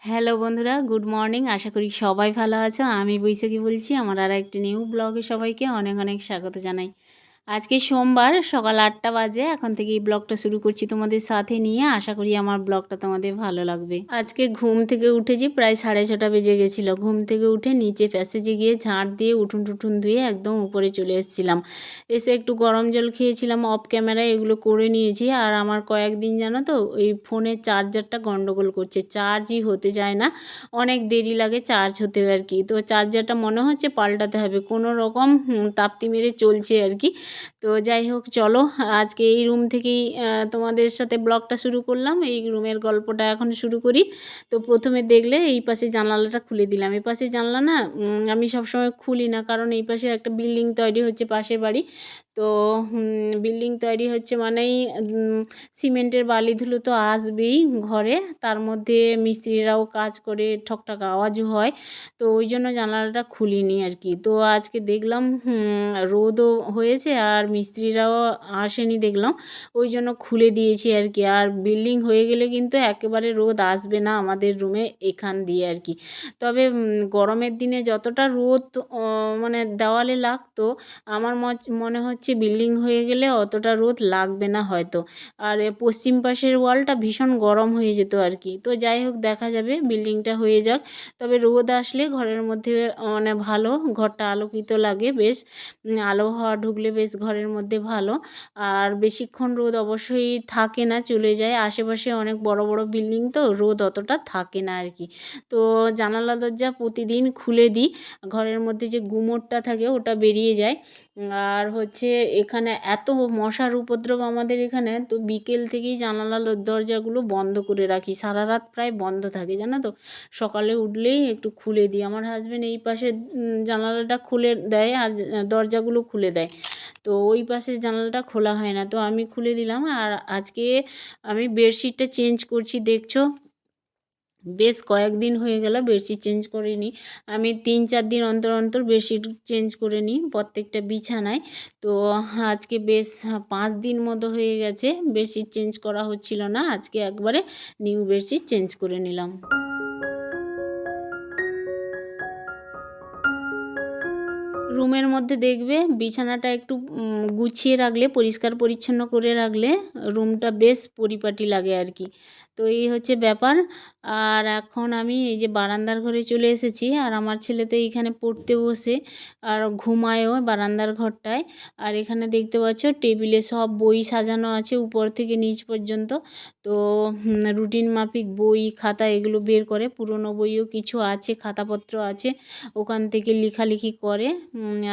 Hello বন্ধুরা, good morning. আশা করি সবাই ভালো আছো। আমি বৈশাখী বলছি। আমার আর একটি নিউ ব্লগে সবাইকে অনেক অনেক স্বাগত জানাই। আজকে সোমবার সকাল ৮টা বাজে। এখন থেকে এই ব্লগটা শুরু করছি তোমাদের সাথে নিয়ে। আশা করি আমার ব্লগটা তোমাদের ভালো লাগবে। আজকে ঘুম থেকে উঠেছি প্রায় 6:30 বেজে গেছিলো। ঘুম থেকে উঠে নিচে প্যাসেজে গিয়ে ঝাঁট দিয়ে উঠুন টুঠুন ধুয়ে একদম উপরে চলে এসেছিলাম। এসে একটু গরম জল খেয়েছিলাম অফ ক্যামেরায়, এগুলো করে নিয়েছি। আর আমার কয়েকদিন জানো তো ওই ফোনের চার্জারটা গন্ডগোল করছে, চার্জই হতে চায় না, অনেক দেরি লাগে চার্জ হতে আর কি। তো চার্জারটা মনে হচ্ছে পাল্টাতে হবে, কোনো রকম তাপ্তি মেরে চলছে আর কি। তো যাই হোক, চলো আজকে এই রুম থেকেই তোমাদের সাথে ব্লগটা শুরু করলাম। এই রুমের গল্পটা এখন শুরু করি। তো প্রথমে দেখলে এই পাশে জানালাটা খুলে দিলাম। এই পাশে জানলা না আমি সবসময় খুলি না, কারণ এই পাশে একটা বিল্ডিং তৈরি হচ্ছে পাশের বাড়ি। তো বিল্ডিং তৈরি হচ্ছে মানেই সিমেন্টের বালি ধুলো তো আসবেই ঘরে, তার মধ্যে মিস্ত্রিরাও কাজ করে, ঠকঠক আওয়াজও হয়। তো ওই জন্য জানালাটা খুলিনি আর কি। তো আজকে দেখলাম রোদও হয়েছে আর মিস্ত্রিরাও আসেনি দেখলাম, ওই জন্য খুলে দিয়েছি আর কি। আর বিল্ডিং হয়ে গেলে কিন্তু একেবারে রোদ আসবে না আমাদের রুমে এখান দিয়ে আর কি। তবে গরমের দিনে যতটা রোদ মানে দেওয়ালে লাগতো, আমার মনে হচ্ছে বিল্ডিং হয়ে গেলে অতটা রোদ লাগবে না হয়তো। আর পশ্চিম পাশের ওয়ালটা ভীষণ গরম হয়ে যেত আর কি। তো যাই হোক, দেখা যাবে, বিল্ডিংটা হয়ে যাক। তবে রোদ আসলে ঘরের মধ্যে মানে ভালো, ঘরটা আলোকিত লাগে বেশ, আলো হাওয়া ঢুকলে বেশ ঘরের মধ্যে ভালো। আর বেশিক্ষণ রোদ অবশ্যই থাকে না, চলে যায়। আশেপাশে অনেক বড় বড় বিল্ডিং, তো রোদ অতটা থাকে না আর কি। তো জানালা দরজা প্রতিদিন খুলে দিই, ঘরের মধ্যে যে গুমোটটা থাকে ওটা বেরিয়ে যায়। আর হচ্ছে এখানে এত মশার উপদ্রব আমাদের এখানে, তো বিকেল থেকেই জানালা দরজাগুলো বন্ধ করে রাখি, সারা রাত প্রায় বন্ধ থাকে জানো তো। সকালে উঠলেই একটু খুলে দিই। আমার হাজব্যান্ড এই পাশে জানালাটা খুলে দেয় আর দরজাগুলো খুলে দেয়, তো ওই পাশের জানালাটা খোলা হয় না, তো আমি খুলে দিলাম। আর আজকে আমি বেডশিটটা চেঞ্জ করছি, দেখছো বেশ কয়েকদিন হয়ে গেল বেডশিট চেঞ্জ করিনি। আমি 3-4 দিন অন্তর অন্তর বেডশিট চেঞ্জ করে নিই প্রত্যেকটা বিছানায়। তো আজকে বেশ 5 দিন মতো হয়ে গেছে বেডশিট চেঞ্জ করা হচ্ছিল না, আজকে একবারে নিউ বেডশিট চেঞ্জ করে নিলাম। রুমের মধ্যে দেখবে বিছানাটা একটু গুছিয়ে রাখলে, পরিষ্কার পরিচ্ছন্ন করে রাখলে রুমটা বেশ পরিপাটি লাগে আর কি। তো এই হচ্ছে ব্যাপার। আর এখন আমি এই যে বারান্দার ঘরে চলে এসেছি, আর আমার ছেলে তো এইখানে পড়তে বসে আর ঘুমায়ও বারান্দার ঘরটায়। আর এখানে দেখতে পাচ্ছ টেবিলে সব বই সাজানো আছে উপর থেকে নিচ পর্যন্ত। তো রুটিন মাফিক বই খাতা এগুলো বের করে, পুরনো বইও কিছু আছে, খাতাপত্র আছে, ওখান থেকে লেখালেখি করে।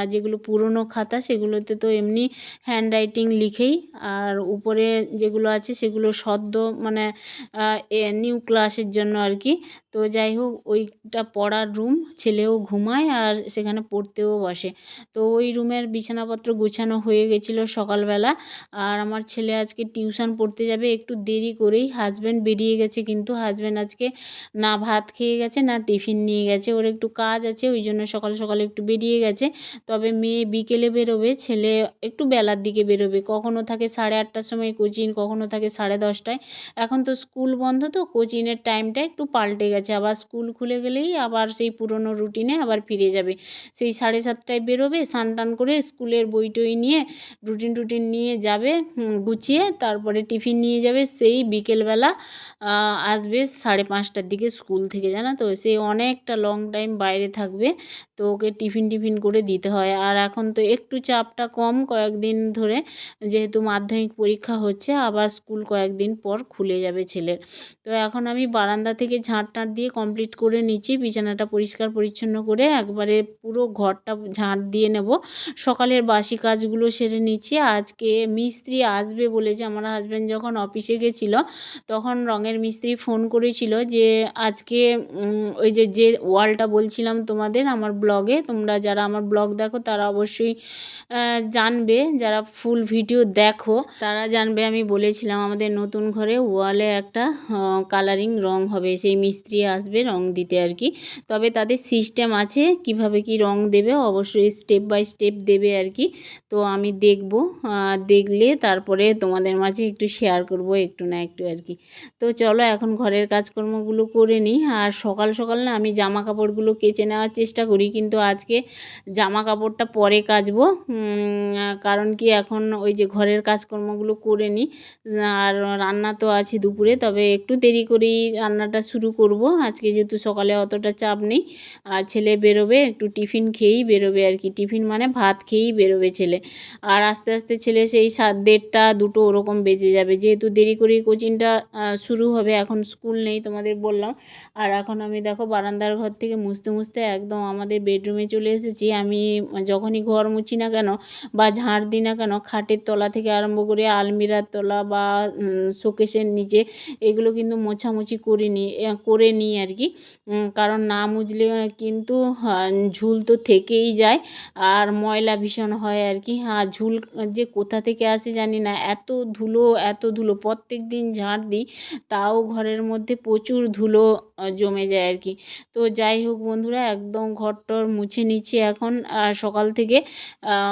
আর যেগুলো পুরনো খাতা সেগুলোতে তো এমনি হ্যান্ডরাইটিং লিখেই, আর উপরে যেগুলো আছে সেগুলো সদ্য মানে নিউ ক্লাসের জন্য আর কি। তো যাই হোক, ওইটা পড়ার রুম, ছেলেও ঘুমায় আর সেখানে পড়তেও বসে। তো ওই রুমের বিছানাপত্র গুছানো হয়ে গেছিলো সকালবেলা। আর আমার ছেলে আজকে টিউশন পড়তে যাবে একটু দেরি করেই। হাজব্যান্ড বেরিয়ে গেছে, কিন্তু হাজব্যান্ড আজকে না ভাত খেয়ে গেছে না টিফিন নিয়ে গেছে, ওর একটু কাজ আছে, ওই জন্য সকাল সকাল একটু বেরিয়ে গেছে। তবে মেয়ে বিকেলে বেরোবে, ছেলে একটু বেলার দিকে বেরোবে। কখনো থাকে 8:30টার সময় কোচিং, কখনো থাকে 10:30টায়। এখন তো স্কুল বন্ধ, তো কোচিংয়ের টাইমটা একটু পাল্টে গেছে, আবার স্কুল খুলে গেলেই আবার সেই পুরনো রুটিনে আবার ফিরে যাবে। সেই 7:30টায় বেরোবে, স্নান টান করে স্কুলের বই টই নিয়ে রুটিন নিয়ে যাবে, গুছিয়ে তারপরে টিফিন নিয়ে যাবে। সেই বিকেলবেলা আসবে 5:30টার দিকে স্কুল থেকে, জানো তো। সে অনেকটা লং টাইম বাইরে থাকবে, তো ওকে টিফিন করে দিতে হয়। আর এখন তো একটু চাপটা কম কয়েকদিন ধরে, যেহেতু মাধ্যমিক পরীক্ষা হচ্ছে, আবার স্কুল কয়েকদিন পর খুলে যাবে ছেলের। তো এখন আমি বারান্দা থেকে ঝাঁট দিয়ে কমপ্লিট করে নিচ্ছি, বিছানাটা পরিষ্কার পরিচ্ছন্ন করে একবারে পুরো ঘরটা ঝাঁট দিয়ে নেব। সকালের বাসি কাজগুলো সেরে নিচ্ছি। আজকে মিস্ত্রি আসবে বলেছে, আমার হাজব্যান্ড যখন অফিসে গেছিলো তখন রঙের মিস্ত্রি ফোন করেছিল যে আজকে ওই যে ওয়ালটা বলছিলাম তোমাদের আমার ব্লগে, তোমরা যারা আমার ব্লগ দেখো তারা অবশ্যই জানবে, যারা ফুল ভিডিও দেখো তারা জানবে। আমি বলেছিলাম আমাদের নতুন ঘরে ওয়ালে একটা কালারিং রং হবে, সেই মিস্ত্রি আসবে রং দিতে আর কি। তবে তাদের সিস্টেম আছে কিভাবে কি রং দেবে, অবশ্যই স্টেপ বাই স্টেপ দেবে আর কি। তো আমি দেখব, দেখলে তারপরে তোমাদের মাঝে একটু শেয়ার করব একটু না একটু আর কি। তো চলো এখন ঘরের কাজকর্মগুলো করে নিই। আর সকাল সকাল না আমি জামা কাপড়গুলো কেচে নেওয়ার চেষ্টা করি, কিন্তু আজকে জামা কাপড়টা পরে কাচবো। কারণ কি এখন ওই যে ঘরের কাজকর্মগুলো করে নিই, আর রান্না তো আছে দুপুরে, তবে একটু দেরি করেই রান্নাটা শুরু করব আজকে, যেহেতু সকালে অতটা চাপ নেই। আর ছেলে বেরোবে, একটু টিফিন খেয়েই বেরোবে আর কি, টিফিন মানে ভাত খেয়েই বেরোবে ছেলে। আর আস্তে আস্তে ছেলে সেই 1:30 2 ওরকম বেজে যাবে, যেহেতু দেরি করেই কোচিংটা শুরু হবে, এখন স্কুল নেই তোমাদের বললাম। আর এখন আমি দেখো বারান্দার ঘর থেকে মুছতে মুছতে একদম আমাদের বেডরুমে চলে এসেছি। আমি যখনই ঘর মুছি না কেন বা ঝাড় দিই না কেন, খাটের তলা থেকে আরম্ভ করে আলমিরার তলা বা শোকেসের নিচে এগুলো কিন্তু মোছামুছি করে নিই আর কি। কারণ না মুছলে কিন্তু ঝুল তো থেকেই যায় আর ময়লা ভীষণ হয় আর কি। আর ঝুল যে কোথা থেকে আসে জানি না, এত ধুলো এত ধুলো, প্রত্যেক দিন ঝাড় দিই তাও ঘরের মধ্যে প্রচুর ধুলো জমে যায় আর কি। তো যাই হোক বন্ধুরা, একদম ঘরটর মুছে নিচ্ছি এখন। আর সকাল থেকে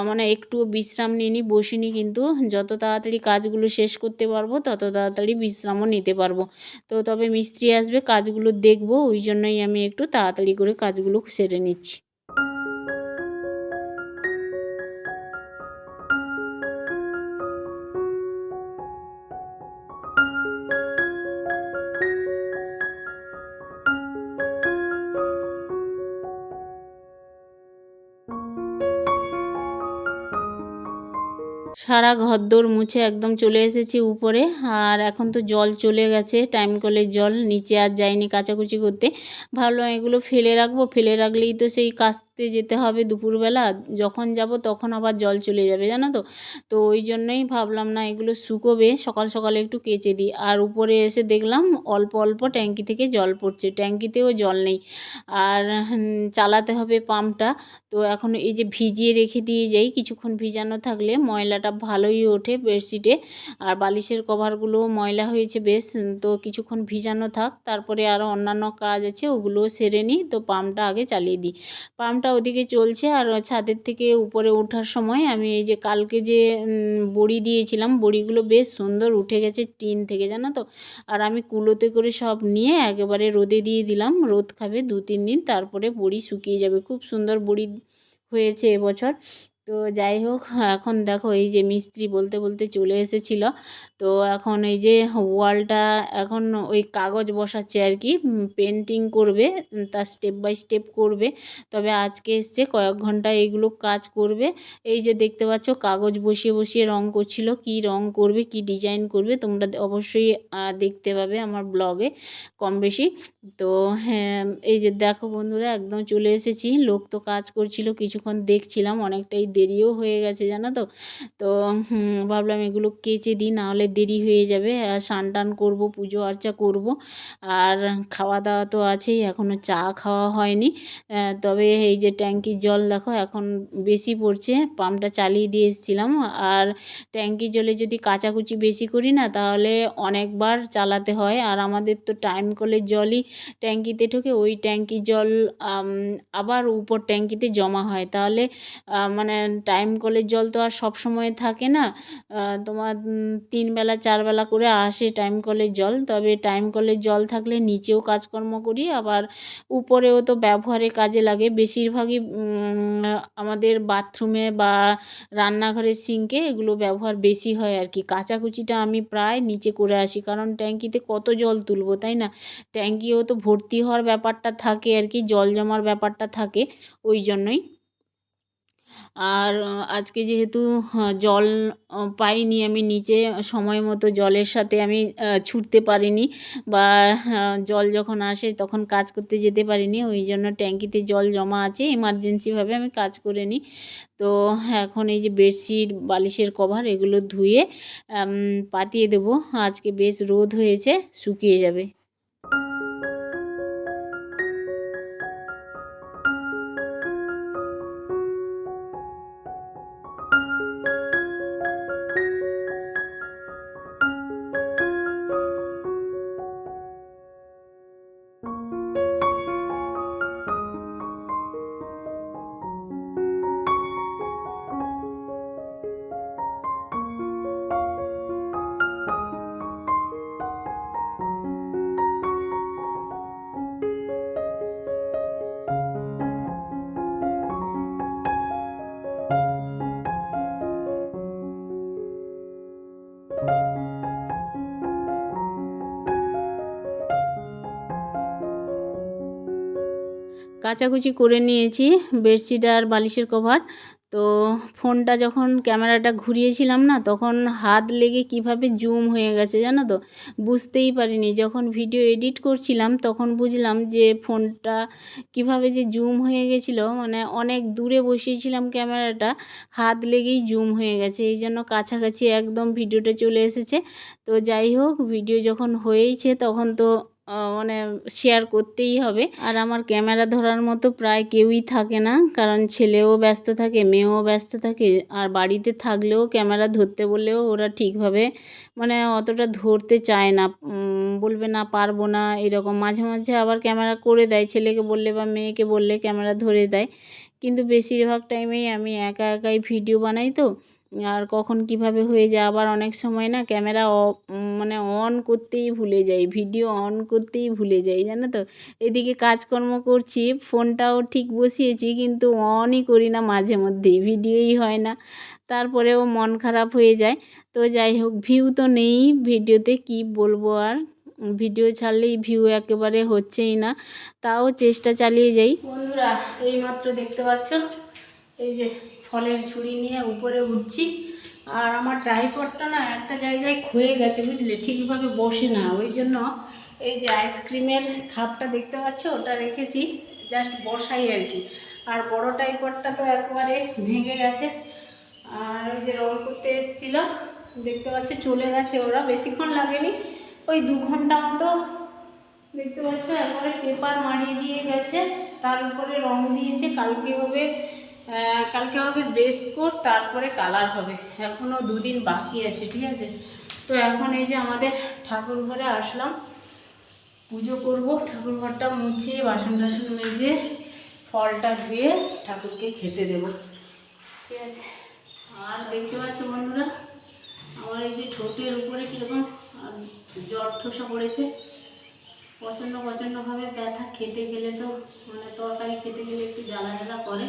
মানে একটুও বিশ্রাম নিইনি, বসিনি, কিন্তু যত তাড়াতাড়ি কাজগুলো শেষ করতে পারবো তত তাড়াতাড়ি বিশ্রামও নিতে পারবো। তো তবে মিস্ত্রি আসবে, কাজগুলো দেখবো, ওই জন্যই আমি একটু তাড়াতাড়ি করে কাজগুলো সেরে নিচ্ছি। সারা ঘরদোর মুছে একদম চলে এসেছি উপরে। আর এখন তো জল চলে গেছে, টাইম কলের জল, নিচে আর যাইনি কাচাকুচি করতে। ভাবলাম এগুলো ফেলে রাখবো, ফেলে রাখলেই তো সেই কাচতে যেতে হবে দুপুরবেলা, যখন যাব তখন আবার জল চলে যাবে জানো তো। তো ওই জন্যই ভাবলাম না এগুলো শুকোবে, সকাল সকালে একটু কেচে দিই। আর উপরে এসে দেখলাম অল্প অল্প ট্যাঙ্কি থেকে জল পড়ছে, ট্যাঙ্কিতেও জল নেই। আর চালাতে হবে পাম্পটা। তো এখন এই যে ভিজিয়ে রেখে দিয়ে যাই, কিছুক্ষণ ভিজানো থাকলে ময়লাটা ভালোই ওঠে বেডশিটে। আর বালিশের কভারগুলোও ময়লা হয়েছে বেশ, তো কিছুক্ষণ ভিজানো থাক, তারপরে আরও অন্যান্য কাজ আছে ওগুলোও সেরে নিই। তো পাম্পটা আগে চালিয়ে দিই, পাম্পটা ওদিকে চলছে। আর ছাদের থেকে উপরে ওঠার সময় আমি এই যে কালকে যে বড়ি দিয়েছিলাম, বড়িগুলো বেশ সুন্দর উঠে গেছে টিন থেকে জানো তো। আর আমি কুলোতে করে সব নিয়ে একেবারে রোদে দিয়ে দিলাম, রোদ খাবে 2-3 দিন, তারপরে বড়ি শুকিয়ে যাবে। খুব সুন্দর বড়ি হয়েছে এবছর। তো যাই হোক, এখন দেখো এই যে মিস্ত্রি বলতে বলতে চলে এসেছিল। তো এখন এই যে ওয়ালটা এখন ওই কাগজ বসাচ্ছে আর কি, পেন্টিং করবে, তার স্টেপ বাই স্টেপ করবে। তবে আজকে এসছে, কয়েক ঘন্টা এইগুলো কাজ করবে। এই যে দেখতে পাচ্ছ কাগজ বসিয়ে বসিয়ে রং করছিল, কি রং করবে কি ডিজাইন করবে তোমরা অবশ্যই দেখতে পাবে আমার ব্লগে কম বেশি। তো হ্যাঁ, এই যে দেখো বন্ধুরা একদম চলে এসেছি, লোক তো কাজ করছিল, কিছুক্ষণ দেখছিলাম, অনেকটাই দেরিও হয়ে গেছে জানো তো। তো ভাবলাম এগুলো কেচে দিই, নাহলে দেরি হয়ে যাবে। আর স্নান টান করবো, পুজো আর্চা করব। আর খাওয়া দাওয়া তো আছেই, এখনও চা খাওয়া হয়নি। তবে এই যে ট্যাঙ্কির জল দেখো এখন বেশি পড়ছে, পাম্পটা চালিয়ে দিয়ে এসেছিলাম। আর ট্যাঙ্কির জলে যদি কাচাকুচি বেশি করি না তাহলে অনেকবার চালাতে হয়। আর আমাদের তো টাইম কলের জলই ট্যাঙ্কিতে ঢোকে, ওই ট্যাঙ্কির জল আবার উপর ট্যাঙ্কিতে জমা হয়, তাহলে মানে টাইম কলের জল তো আর সব সময় থাকে না। তোমার 3 বেলা 4 বেলা করে আসে টাইম কলের জল। তবে টাইম কলের জল থাকলে নিচেও কাজকর্ম করি, আবার উপরেও তো ব্যবহারে কাজে লাগে। বেশিরভাগই আমাদের বাথরুমে বা রান্নাঘরের সিঙ্কে এগুলো ব্যবহার বেশি হয় আর কি। কাচাকুচিটা আমি প্রায় নিচে করে আসি, কারণ ট্যাঙ্কিতে কত জল তুলবো তাই না। ট্যাঙ্কিও তো ভর্তি হওয়ার ব্যাপারটা থাকে আর কি, জল জমার ব্যাপারটা থাকে, ওই জন্যই। আর আজকে যেহেতু জল পাইনি আমি নিচে, সময় মতো জলের সাথে আমি ছুটতে পারিনি, বা জল যখন আসে তখন কাজ করতে যেতে পারিনি, ওই জন্য ট্যাঙ্কিতে জল জমা আছে, এমার্জেন্সিভাবে আমি কাজ করে নিই। তো এখন এই যে বেডশিট বালিশের কভার এগুলো ধুয়ে পাতিয়ে দেবো, আজকে বেশ রোদ হয়েছে, শুকিয়ে যাবে। কাচাকুচি করে নিয়েছি বেডশিট আর বালিশের কভার। তো ফোনটা যখন ক্যামেরাটা ঘুরিয়েছিলাম না, তখন হাত লেগে কিভাবে জুম হয়ে গেছে জানো তো, বুঝতেই পারিনি। যখন ভিডিও এডিট করছিলাম তখন বুঝলাম যে ফোনটা কিভাবে যে জুম হয়ে গেছিলো, মানে অনেক দূরে বসিয়েছিলাম ক্যামেরাটা, হাত লেগেই জুম হয়ে গেছে। এই জন্য কাছাকাছি একদম ভিডিওটা চলে এসেছে। তো যাই হোক, ভিডিও যখন হয়েইছে তখন তো মানে শেয়ার করতেই হবে। আর আমার ক্যামেরা ধরার মতো প্রায় কেউই থাকে না, কারণ ছেলেও ব্যস্ত থাকে, মেয়েও ব্যস্ত থাকে। আর বাড়িতে থাকলেও ক্যামেরা ধরতে বললেও ওরা ঠিকভাবে মানে অতটা ধরতে চায় না, বলবে না পারবো না এরকম। মাঝে মাঝে আবার ক্যামেরা করে দেয়, ছেলেকে বললে বা মেয়েকে বললে ক্যামেরা ধরে দেয়। কিন্তু বেশিরভাগ টাইমেই আমি একা একাই ভিডিও বানাই তো, আর কখন কিভাবে হয়ে যায়। আবার অনেক সময় না ক্যামেরা মানে অন করতেই ভুলে যাই, ভিডিও অন করতেই ভুলে যাই জানো তো। এদিকে কাজকর্ম করছি, ফোনটাও ঠিক বসিয়েছি, কিন্তু অনই করি না, মাঝে মধ্যেই ভিডিওই হয় না। তারপরেও মন খারাপ হয়ে যায়। তো যাই হোক, ভিউ তো নেই ভিডিওতে, কি বলবো আর। ভিডিও ছাড়লেই ভিউ একেবারে হচ্ছেই না, তাও চেষ্টা চালিয়ে যাই। বন্ধুরা, এইমাত্র দেখতে পাচ্ছ এই যে ফলের ঝুড়ি নিয়ে উপরে উঠছি। আর আমার ট্রাইপডটা না একটা জায়গায় ক্ষয়ে গেছে বুঝলে, ঠিকভাবে বসে না। ওই জন্য এই যে আইসক্রিমের খাপটা দেখতে পাচ্ছ, ওটা রেখেছি জাস্ট বসাই আর কি। আর বড় ট্রাইপডটা তো একবারে ভেঙে গেছে। আর ওই যে রং করতে এসেছিল, দেখতে পাচ্ছ চলে গেছে ওরা, বেশিক্ষণ লাগেনি, ওই 2 ঘন্টা মতো। দেখতে পাচ্ছ একবারে পেপার মারিয়ে দিয়ে গেছে, তার উপরে রং দিয়েছে। কালকে হবে বেস কোট, তারপরে কালার হবে। এখনও 2 দিন বাকি আছে, ঠিক আছে। তো এখন এই যে আমাদের ঠাকুর ঘরে আসলাম, পুজো করব। ঠাকুর ঘরটা মুছিয়ে বাসন টাসন মেজে ফলটা ধুয়ে ঠাকুরকে খেতে দেব, ঠিক আছে। আর দেখতে পাচ্ছ বন্ধুরা, আমার এই যে ঠোঁটের উপরে কীরকম জ্বর ঠোসা পড়েছে, প্রচণ্ডভাবে ব্যথা। খেতে গেলে তো মানে তরকারি খেতে গেলে একটু জ্বালা জ্বালা করে।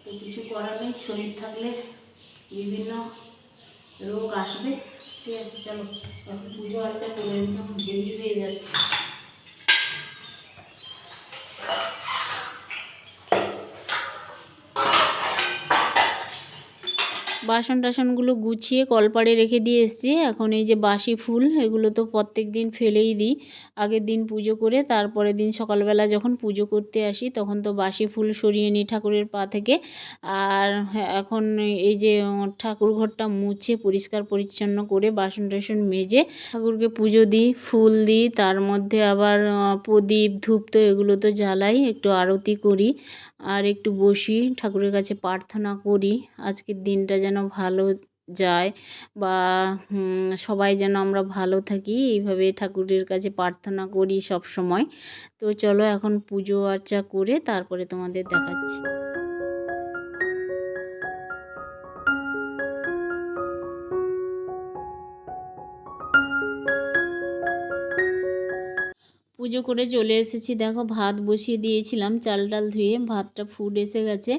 তো কিছু করার নেই, শরীর থাকলে বিভিন্ন রোগ আসবে, ঠিক আছে। চলো এখন পুজো আর্চা করে নিলাম, দেরি হয়ে যাচ্ছে। বাসন টাসনগুলো গুছিয়ে কলপাড়ে রেখে দিয়ে এসেছি। এখন এই যে বাসি ফুল, এগুলো তো প্রত্যেক দিন ফেলেই দিই। আগের দিন পুজো করে তারপরের দিন সকালবেলা যখন পুজো করতে আসি তখন তো বাসি ফুল সরিয়ে নিই ঠাকুরের পা থেকে। আর এখন এই যে ঠাকুর ঘরটা মুছে পরিষ্কার পরিচ্ছন্ন করে বাসন টাসন মেজে ঠাকুরকে পুজো দিই, ফুল দিই। তার মধ্যে আবার প্রদীপ ধূপ তো এগুলো তো জ্বালাই, একটু আরতি করি, আর একটু বসি ঠাকুরের কাছে প্রার্থনা করি আজকের দিনটা যেন ভালো যায়, বা সবাই যেন আমরা ভালো থাকি, এইভাবে ঠাকুরের কাছে প্রার্থনা করি সব সময়। তো চলো এখন পুজো আর্চা করে তারপরে তোমাদের দেখাচ্ছি। পুজো করে চলে এসেছি, দেখো ভাত বসিয়ে দিয়েছিলাম, চাল টাল ধুয়ে ভাতটা ফুট এসে গেছে।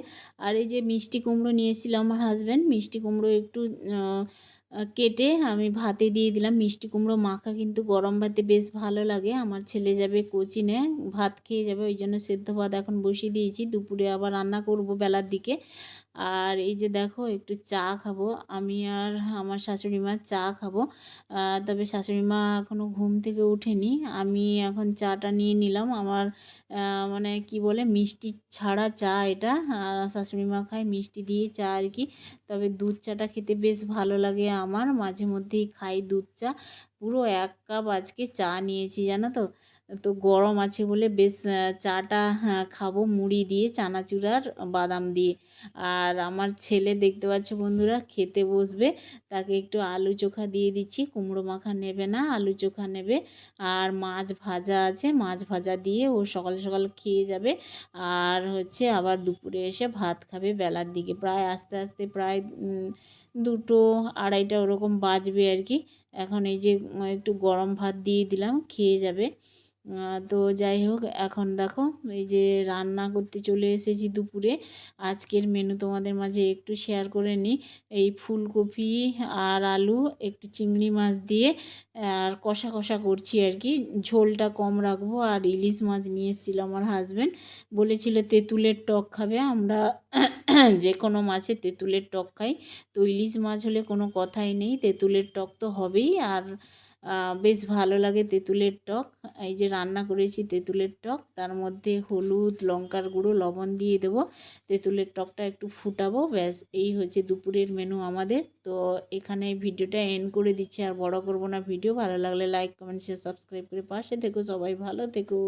আর এই যে মিষ্টি কুমড়ো নিয়েছিল আমার হাজব্যান্ড, মিষ্টি কুমড়ো একটু কেটে আমি ভাতে দিয়ে দিলাম। মিষ্টি কুমড়ো মাখা কিন্তু গরম ভাতে বেশ ভালো লাগে। আমার ছেলে যাবে কোচিনে, ভাত খেয়ে যাবে, ওই জন্য সেদ্ধ ভাত এখন বসিয়ে দিয়েছি। দুপুরে আবার রান্না করব বেলার দিকে। আর এই যে দেখো একটু চা খাবো, আমি আর আমার শাশুড়ি মা চা খাবো। তবে শাশুড়ি মা এখনও ঘুম থেকে ওঠেনি। আমি এখন চাটা নিয়ে নিলাম। আমার মানে কি বলে মিষ্টি ছাড়া চা এটা, আর শাশুড়ি মা খায় মিষ্টি দিয়ে চা আর কি। তবে দুধ চাটা খেতে বেশ ভালো লাগে আমার, মাঝে মধ্যেই খাই দুধ চা। পুরো 1 কাপ আজকে চা নিয়েছি জানো তো। তো গরম আছে বলে বেশ চাটা খাবো মুড়ি দিয়ে, চানাচুর আর বাদাম দিয়ে। আর আমার ছেলে দেখতে পাচ্ছ বন্ধুরা খেতে বসবে, তাকে একটু আলু চোখা দিয়ে দিচ্ছি। কুমড়ো মাখা নেবে না, আলু চোখা নেবে। আর মাছ ভাজা আছে, মাছ ভাজা দিয়ে ও সকাল সকাল খেয়ে যাবে। আর হচ্ছে আবার দুপুরে এসে ভাত খাবে বেলার দিকে, প্রায় আস্তে আস্তে প্রায় 2টো 2:30 ওরকম বাজবে আর কি। এখন এই যে একটু গরম ভাত দিয়ে দিলাম, খেয়ে যাবে। তো যাই হোক, এখন দেখো এই যে রান্না করতে চলে এসেছি দুপুরে। আজকের মেনু তোমাদের মাঝে একটু শেয়ার করে নিই। এই ফুলকপি আর আলু একটু চিংড়ি মাছ দিয়ে আর কষা কষা করছি আর কি। ঝোলটা কম রাখবো। আর ইলিশ মাছ নিয়ে এসেছিল আমার হাজব্যান্ড, বলেছিল তেঁতুলের টক খাবে। আমরা যে কোনো মাছে তেঁতুলের টক খাই, তো ইলিশ মাছ হলে কোনো কথাই নেই, তেঁতুলের টক তো হবেই। আর বেশ ভালো লাগে তেঁতুলের টক। এই যে রান্না করেছি তেঁতুলের টক, তার মধ্যে হলুদ, লঙ্কার গুঁড়ো, লবণ দিয়ে দেবো। তেঁতুলের টকটা একটু ফুটাবো, ব্যাস এই হচ্ছে দুপুরের মেনু আমাদের। তো এখানে ভিডিওটা এন্ড করে দিচ্ছি, আর বড় করব না ভিডিও। ভালো লাগলে লাইক, কমেন্ট, শেয়ার, সাবস্ক্রাইব করে পাশে থেকো। সবাই ভালো থেকো।